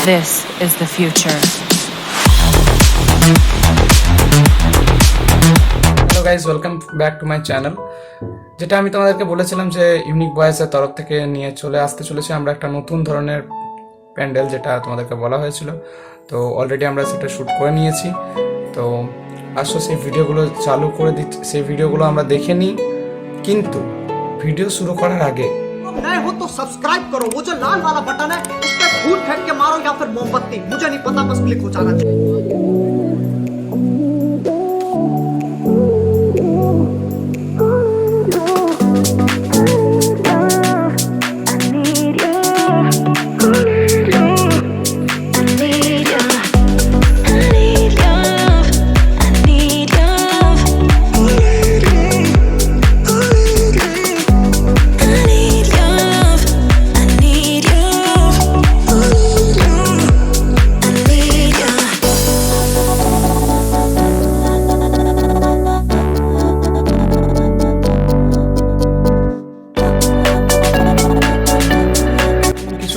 This is the future. Hello guys, welcome back to my channel. যেটা আমি তোমাদেরকে বলেছিলাম যে ইউনিক বয়েসের তরফ থেকে নিয়ে আসতে চলেছি আমরা একটা নতুন ধরনের প্যান্ডেল, যেটা তোমাদেরকে বলা হয়েছিল। তো অলরেডি আমরা সেটা শ্যুট করে নিয়েছি। তো আসো সেই ভিডিওগুলো চালু করে দিচ্ছি, সেই ভিডিওগুলো আমরা দেখে নিই। কিন্তু ভিডিও শুরু করার আগে नए हो तो सब्सक्राइब करो, वो जो लाल वाला बटन है उस पर फूट फेंक के मारो या फिर मोमबत्ती, मुझे नहीं पता, बस क्लिक हो जाना चाहिए।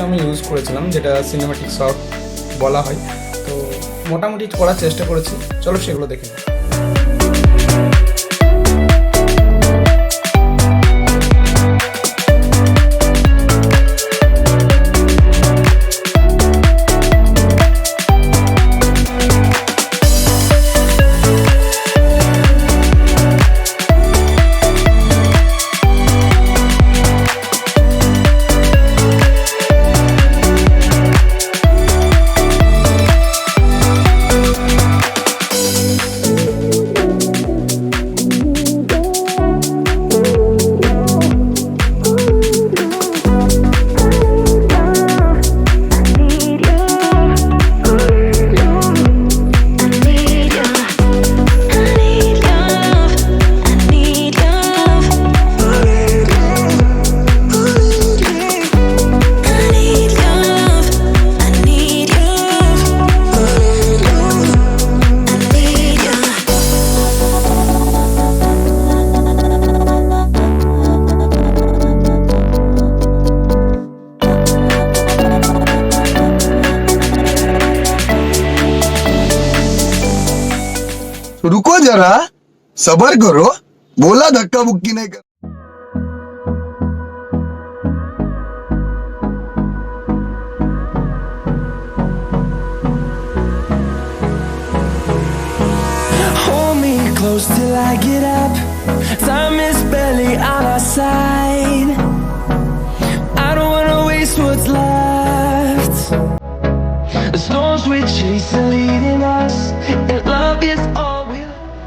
আমি ইউজ করেছিলাম, যেটা সিনেমাটিক শট বলা হয়। তো মোটামুটি করার চেষ্টা করেছি, চলো সেগুলো দেখে নিই। रुको जरा, सबर करो, बोला धक्का मुक्की नहीं कर। Hold me close till I get up. Time is barely on our side. I don't wanna waste what's left. The storms we chase are leading us.